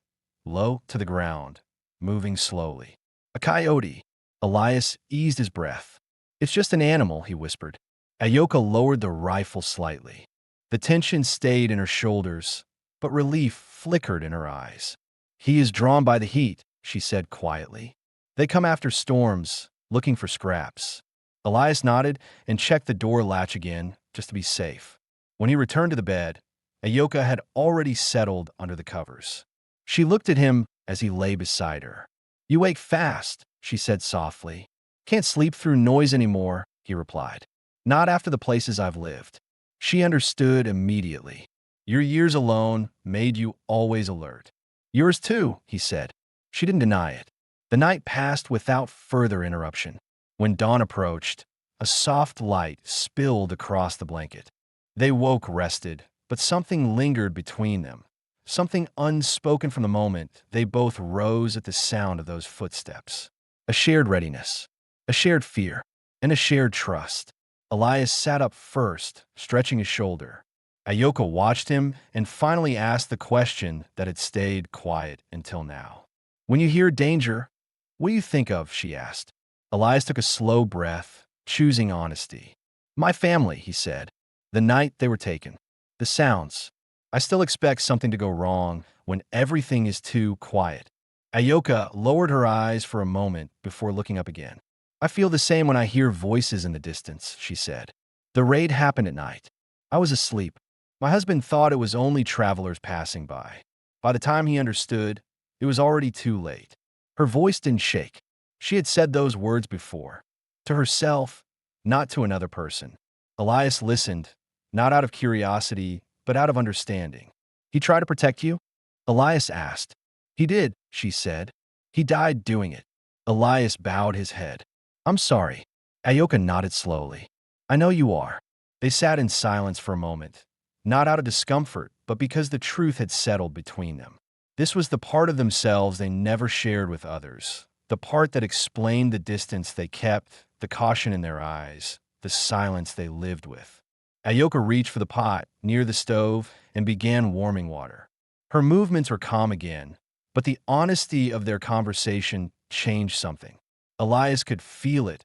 low to the ground, moving slowly. A coyote. Elias eased his breath. "It's just an animal," he whispered. Ayoka lowered the rifle slightly. The tension stayed in her shoulders, but relief flickered in her eyes. "He is drawn by the heat," she said quietly. "They come after storms, looking for scraps." Elias nodded and checked the door latch again, just to be safe. When he returned to the bed, Ayoka had already settled under the covers. She looked at him as he lay beside her. "You wake fast," she said softly. "Can't sleep through noise anymore," he replied. "Not after the places I've lived." She understood immediately. "Your years alone made you always alert." "Yours too," he said. She didn't deny it. The night passed without further interruption. When dawn approached, a soft light spilled across the blanket. They woke rested, but something lingered between them. Something unspoken from the moment they both rose at the sound of those footsteps. A shared readiness, a shared fear, and a shared trust. Elias sat up first, stretching his shoulder. Ayoka watched him and finally asked the question that had stayed quiet until now. "When you hear danger, what do you think of?" she asked. Elias took a slow breath, choosing honesty. "My family," he said. "The night they were taken. The sounds. I still expect something to go wrong when everything is too quiet." Ayoka lowered her eyes for a moment before looking up again. "I feel the same when I hear voices in the distance," she said. "The raid happened at night. I was asleep. My husband thought it was only travelers passing by. By the time he understood, it was already too late." Her voice didn't shake. She had said those words before. To herself, not to another person. Elias listened, not out of curiosity, but out of understanding. "He tried to protect you?" Elias asked. "He did," she said. "He died doing it." Elias bowed his head. "I'm sorry." Ayoka nodded slowly. "I know you are." They sat in silence for a moment, not out of discomfort, but because the truth had settled between them. This was the part of themselves they never shared with others, the part that explained the distance they kept, the caution in their eyes, the silence they lived with. Ayoka reached for the pot near the stove and began warming water. Her movements were calm again, but the honesty of their conversation changed something. Elias could feel it,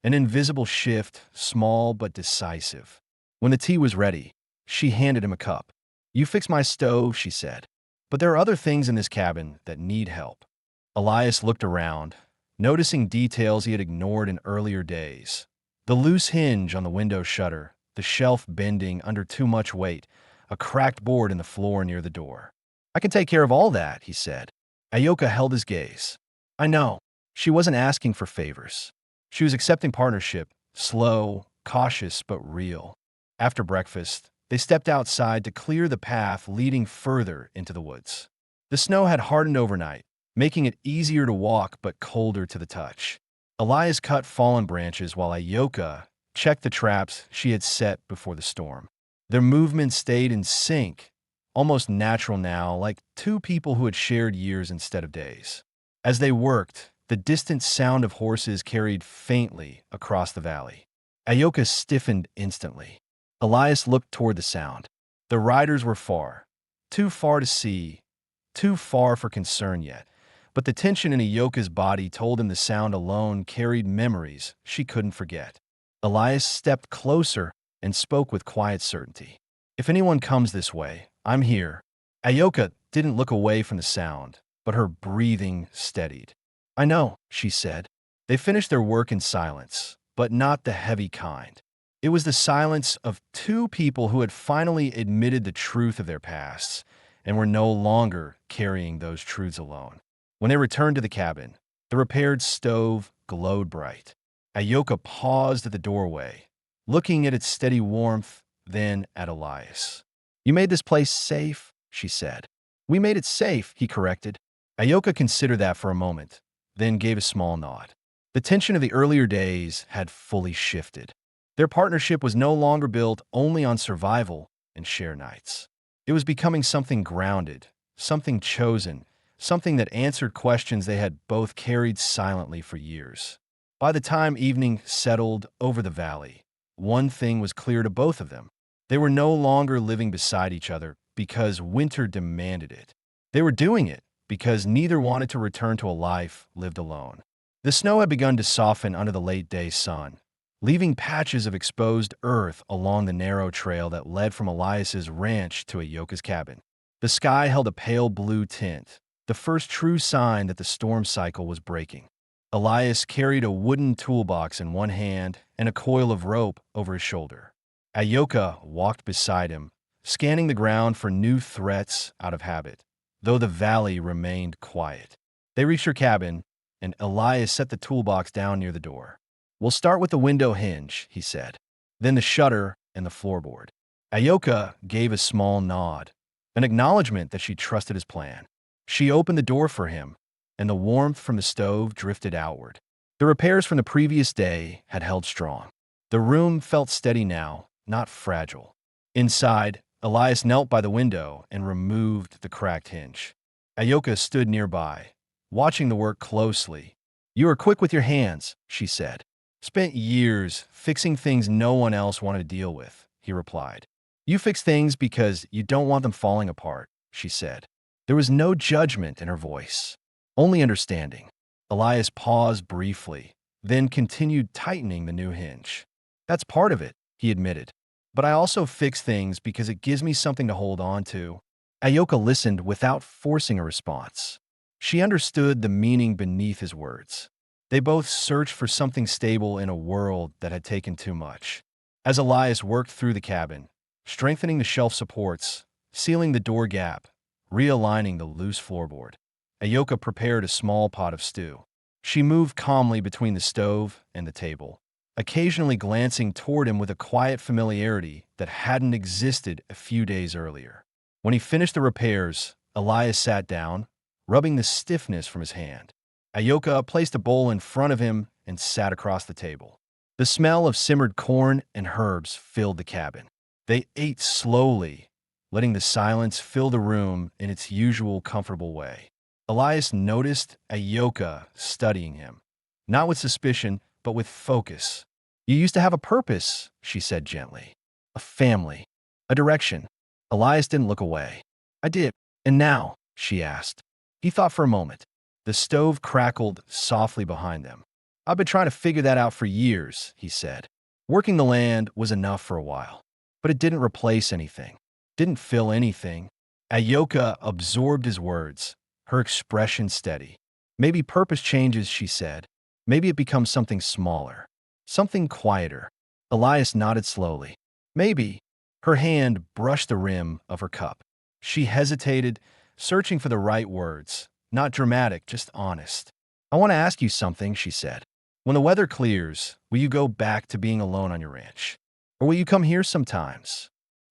an invisible shift, small but decisive. When the tea was ready, she handed him a cup. "You fix my stove," she said. "But there are other things in this cabin that need help." Elias looked around, noticing details he had ignored in earlier days. The loose hinge on the window shutter, the shelf bending under too much weight, a cracked board in the floor near the door. "I can take care of all that," he said. Ayoka held his gaze. I know. She wasn't asking for favors. She was accepting partnership, slow, cautious, but real. After breakfast, they stepped outside to clear the path leading further into the woods. The snow had hardened overnight, making it easier to walk but colder to the touch. Elias cut fallen branches while Ayoka checked the traps she had set before the storm. Their movements stayed in sync, almost natural now, like two people who had shared years instead of days. As they worked, the distant sound of horses carried faintly across the valley. Ayoka stiffened instantly. Elias looked toward the sound. The riders were far, too far to see, too far for concern yet. But the tension in Ayoka's body told him the sound alone carried memories she couldn't forget. Elias stepped closer and spoke with quiet certainty. If anyone comes this way, I'm here. Ayoka didn't look away from the sound, but her breathing steadied. I know, she said. They finished their work in silence, but not the heavy kind. It was the silence of two people who had finally admitted the truth of their pasts and were no longer carrying those truths alone. When they returned to the cabin, the repaired stove glowed bright. Ayoka paused at the doorway, looking at its steady warmth, then at Elias. You made this place safe, she said. We made it safe, he corrected. Ayoka considered that for a moment, then gave a small nod. The tension of the earlier days had fully shifted. Their partnership was no longer built only on survival and share nights. It was becoming something grounded, something chosen, something that answered questions they had both carried silently for years. By the time evening settled over the valley, one thing was clear to both of them. They were no longer living beside each other because winter demanded it. They were doing it because neither wanted to return to a life lived alone. The snow had begun to soften under the late-day sun, leaving patches of exposed earth along the narrow trail that led from Elias's ranch to Ayoka's cabin. The sky held a pale blue tint, the first true sign that the storm cycle was breaking. Elias carried a wooden toolbox in one hand and a coil of rope over his shoulder. Ayoka walked beside him, scanning the ground for new threats out of habit, though the valley remained quiet. They reached her cabin, and Elias set the toolbox down near the door. We'll start with the window hinge, he said, then the shutter and the floorboard. Ayoka gave a small nod, an acknowledgement that she trusted his plan. She opened the door for him, and the warmth from the stove drifted outward. The repairs from the previous day had held strong. The room felt steady now, not fragile. Inside, Elias knelt by the window and removed the cracked hinge. Ayoka stood nearby, watching the work closely. You are quick with your hands, she said. Spent years fixing things no one else wanted to deal with, he replied. You fix things because you don't want them falling apart, she said. There was no judgment in her voice, only understanding. Elias paused briefly, then continued tightening the new hinge. That's part of it, he admitted. But I also fix things because it gives me something to hold on to. Ayoka listened without forcing a response. She understood the meaning beneath his words. They both searched for something stable in a world that had taken too much. As Elias worked through the cabin, strengthening the shelf supports, sealing the door gap, realigning the loose floorboard, Ayoka prepared a small pot of stew. She moved calmly between the stove and the table, occasionally glancing toward him with a quiet familiarity that hadn't existed a few days earlier. When he finished the repairs, Elias sat down, rubbing the stiffness from his hand. Ayoka placed a bowl in front of him and sat across the table. The smell of simmered corn and herbs filled the cabin. They ate slowly, letting the silence fill the room in its usual comfortable way. Elias noticed Ayoka studying him, not with suspicion, but with focus. You used to have a purpose, she said gently. A family, a direction. Elias didn't look away. I did. And now? She asked. He thought for a moment. The stove crackled softly behind them. I've been trying to figure that out for years, he said. Working the land was enough for a while, but it didn't replace anything, didn't fill anything. Ayoka absorbed his words, her expression steady. Maybe purpose changes, she said. Maybe it becomes something smaller, something quieter. Elias nodded slowly. Maybe. Her hand brushed the rim of her cup. She hesitated, searching for the right words, Not dramatic, just honest. I want to ask you something, she said. When the weather clears, will you go back to being alone on your ranch? Or will you come here sometimes?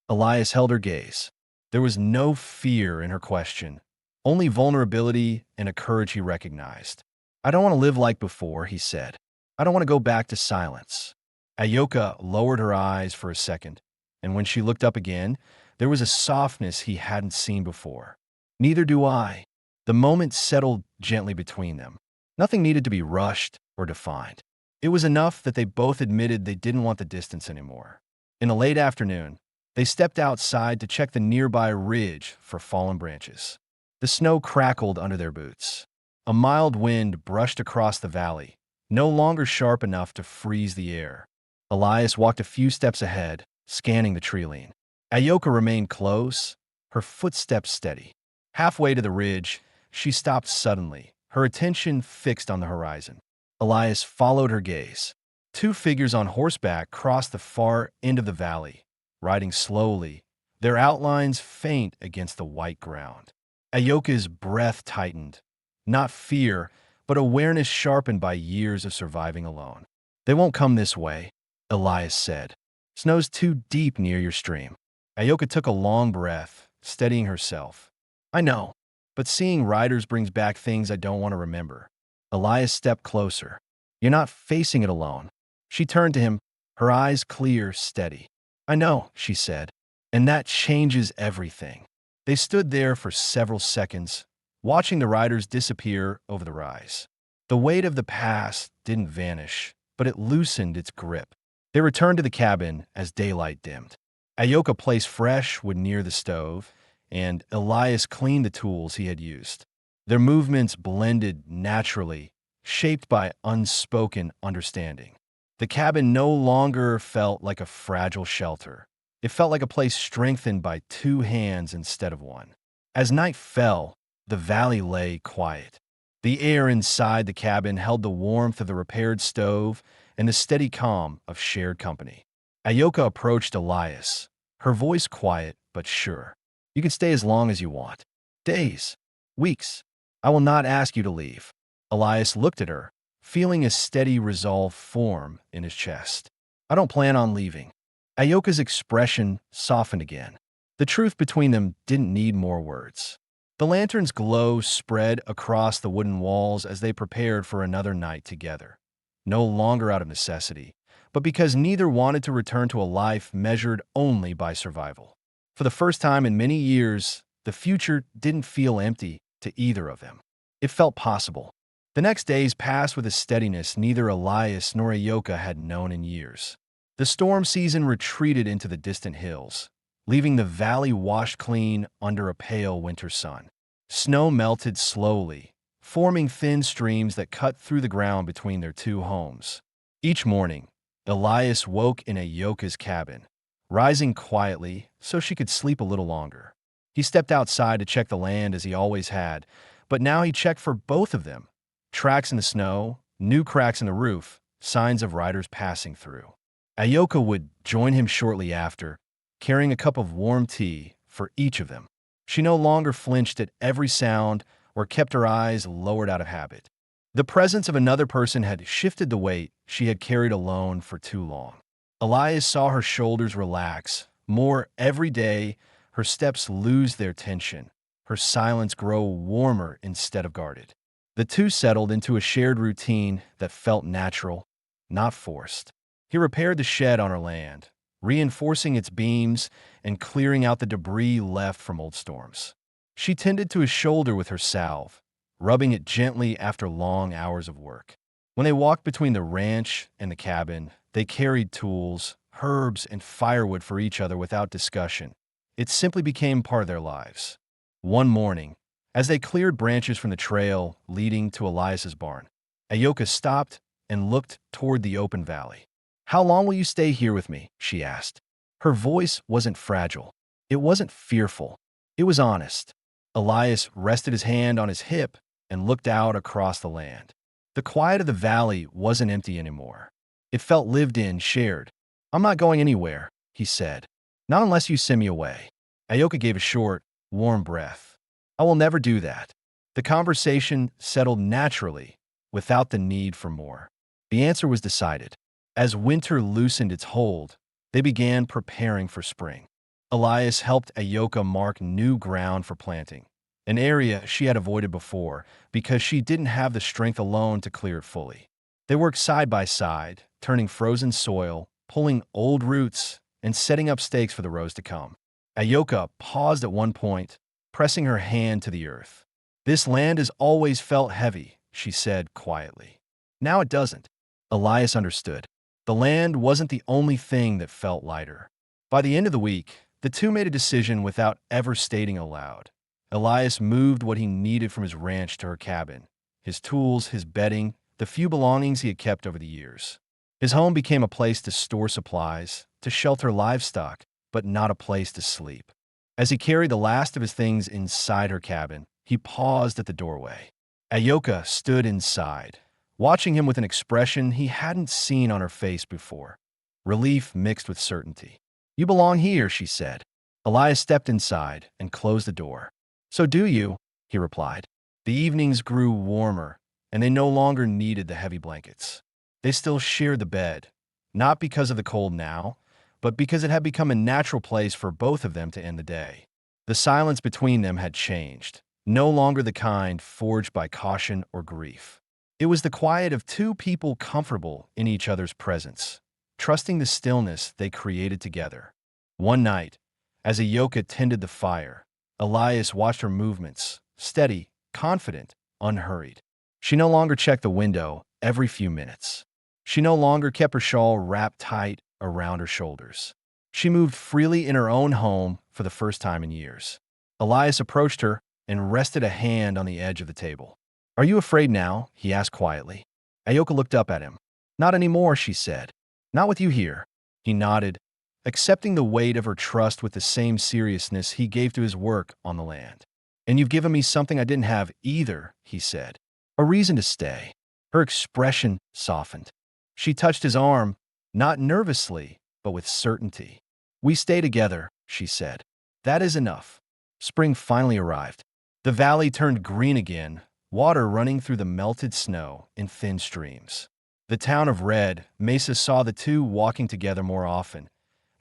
Elias held her gaze. There was no fear in her question, only vulnerability and a courage he recognized. I don't want to live like before, he said. I don't want to go back to silence. Ayoka lowered her eyes for a second, and when she looked up again, there was a softness he hadn't seen before. Neither do I. The moment settled gently between them. Nothing needed to be rushed or defined. It was enough that they both admitted they didn't want the distance anymore. In the late afternoon, they stepped outside to check the nearby ridge for fallen branches. The snow crackled under their boots. A mild wind brushed across the valley, no longer sharp enough to freeze the air. Elias walked a few steps ahead, scanning the tree-line. Ayoka remained close, her footsteps steady. Halfway to the ridge, she stopped suddenly, her attention fixed on the horizon. Elias followed her gaze. Two figures on horseback crossed the far end of the valley, riding slowly, their outlines faint against the white ground. Ayoka's breath tightened. Not fear, but awareness sharpened by years of surviving alone. They won't come this way, Elias said. Snow's too deep near your stream. Ayoka took a long breath, steadying herself. I know, but seeing riders brings back things I don't want to remember. Elias stepped closer. You're not facing it alone. She turned to him, her eyes clear, steady. I know, she said, and that changes everything. They stood there for several seconds, watching the riders disappear over the rise. The weight of the past didn't vanish, but it loosened its grip. They returned to the cabin as daylight dimmed. Ayoka placed fresh wood near the stove, and Elias cleaned the tools he had used. Their movements blended naturally, shaped by unspoken understanding. The cabin no longer felt like a fragile shelter. It felt like a place strengthened by two hands instead of one. As night fell, the valley lay quiet. The air inside the cabin held the warmth of the repaired stove and the steady calm of shared company. Ayoka approached Elias, her voice quiet but sure. You can stay as long as you want. Days. Weeks. I will not ask you to leave. Elias looked at her, feeling a steady resolve form in his chest. I don't plan on leaving. Ayoka's expression softened again. The truth between them didn't need more words. The lantern's glow spread across the wooden walls as they prepared for another night together. No longer out of necessity, but because neither wanted to return to a life measured only by survival. For the first time in many years, the future didn't feel empty to either of them. It felt possible. The next days passed with a steadiness neither Elias nor Ayoka had known in years. The storm season retreated into the distant hills, leaving the valley washed clean under a pale winter sun. Snow melted slowly, forming thin streams that cut through the ground between their two homes. Each morning, Elias woke in Ayoka's cabin, rising quietly so she could sleep a little longer. He stepped outside to check the land as he always had, but now he checked for both of them. Tracks in the snow, new cracks in the roof, signs of riders passing through. Ayoka would join him shortly after, carrying a cup of warm tea for each of them. She no longer flinched at every sound or kept her eyes lowered out of habit. The presence of another person had shifted the weight she had carried alone for too long. Elias saw her shoulders relax more every day, her steps lose their tension, her silence grow warmer instead of guarded. The two settled into a shared routine that felt natural, not forced. He repaired the shed on her land, reinforcing its beams and clearing out the debris left from old storms. She tended to his shoulder with her salve, rubbing it gently after long hours of work. When they walked between the ranch and the cabin, they carried tools, herbs, and firewood for each other without discussion. It simply became part of their lives. One morning, as they cleared branches from the trail leading to Elias's barn, Ayoka stopped and looked toward the open valley. How long will you stay here with me? She asked. Her voice wasn't fragile. It wasn't fearful. It was honest. Elias rested his hand on his hip and looked out across the land. The quiet of the valley wasn't empty anymore. It felt lived in, shared. I'm not going anywhere, he said. Not unless you send me away. Ayoka gave a short, warm breath. I will never do that. The conversation settled naturally, without the need for more. The answer was decided. As winter loosened its hold, they began preparing for spring. Elias helped Ayoka mark new ground for planting, an area she had avoided before because she didn't have the strength alone to clear it fully. They worked side by side, turning frozen soil, pulling old roots, and setting up stakes for the rows to come. Ayoka paused at one point, pressing her hand to the earth. "This land has always felt heavy," she said quietly. "Now it doesn't." Elias understood. The land wasn't the only thing that felt lighter. By the end of the week, the two made a decision without ever stating aloud. Elias moved what he needed from his ranch to her cabin: his tools, his bedding, the few belongings he had kept over the years. His home became a place to store supplies, to shelter livestock, but not a place to sleep. As he carried the last of his things inside her cabin, he paused at the doorway. Ayoka stood inside, watching him with an expression he hadn't seen on her face before, relief mixed with certainty. "You belong here," she said. Elias stepped inside and closed the door. "So do you," he replied. The evenings grew warmer, and they no longer needed the heavy blankets. They still shared the bed, not because of the cold now, but because it had become a natural place for both of them to end the day. The silence between them had changed, no longer the kind forged by caution or grief. It was the quiet of two people comfortable in each other's presence, trusting the stillness they created together. One night, as Ayoka tended the fire, Elias watched her movements, steady, confident, unhurried. She no longer checked the window every few minutes. She no longer kept her shawl wrapped tight around her shoulders. She moved freely in her own home for the first time in years. Elias approached her and rested a hand on the edge of the table. "Are you afraid now?" he asked quietly. Ayoka looked up at him. "Not anymore," she said. "Not with you here." He nodded, accepting the weight of her trust with the same seriousness he gave to his work on the land. "And you've given me something I didn't have either," he said. "A reason to stay." Her expression softened. She touched his arm, not nervously, but with certainty. "We stay together," she said. "That is enough." Spring finally arrived. The valley turned green again, water running through the melted snow in thin streams. The town of Red Mesa saw the two walking together more often,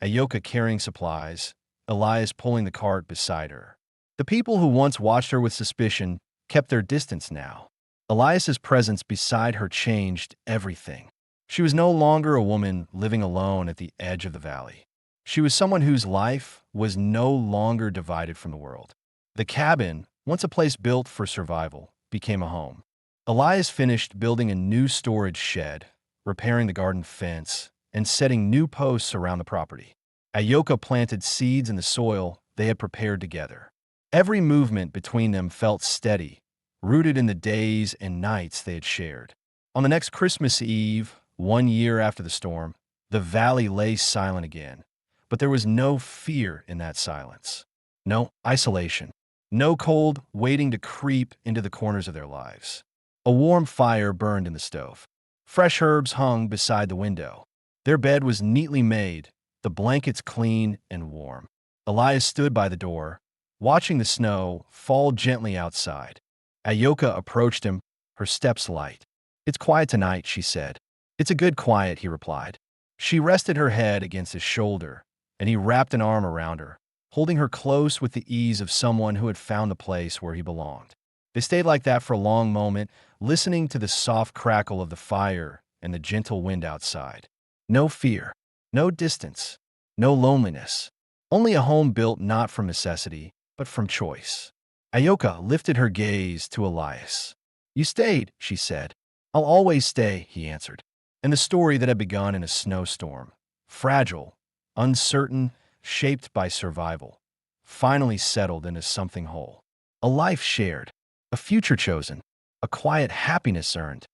Ayoka carrying supplies, Elias pulling the cart beside her. The people who once watched her with suspicion kept their distance now. Elias's presence beside her changed everything. She was no longer a woman living alone at the edge of the valley. She was someone whose life was no longer divided from the world. The cabin, once a place built for survival, became a home. Elias finished building a new storage shed, repairing the garden fence, and setting new posts around the property. Ayoka planted seeds in the soil they had prepared together. Every movement between them felt steady, rooted in the days and nights they had shared. On the next Christmas Eve, 1 year after the storm, the valley lay silent again, but there was no fear in that silence. No isolation. No cold waiting to creep into the corners of their lives. A warm fire burned in the stove. Fresh herbs hung beside the window. Their bed was neatly made, the blankets clean and warm. Elias stood by the door, watching the snow fall gently outside. Ayoka approached him, her steps light. "It's quiet tonight," she said. "It's a good quiet," he replied. She rested her head against his shoulder, and he wrapped an arm around her, holding her close with the ease of someone who had found the place where he belonged. They stayed like that for a long moment, listening to the soft crackle of the fire and the gentle wind outside. No fear, no distance, no loneliness. Only a home built not from necessity, but from choice. Ayoka lifted her gaze to Elias. "You stayed," she said. "I'll always stay," he answered. And the story that had begun in a snowstorm, fragile, uncertain, shaped by survival, finally settled into something whole. A life shared, a future chosen, a quiet happiness earned.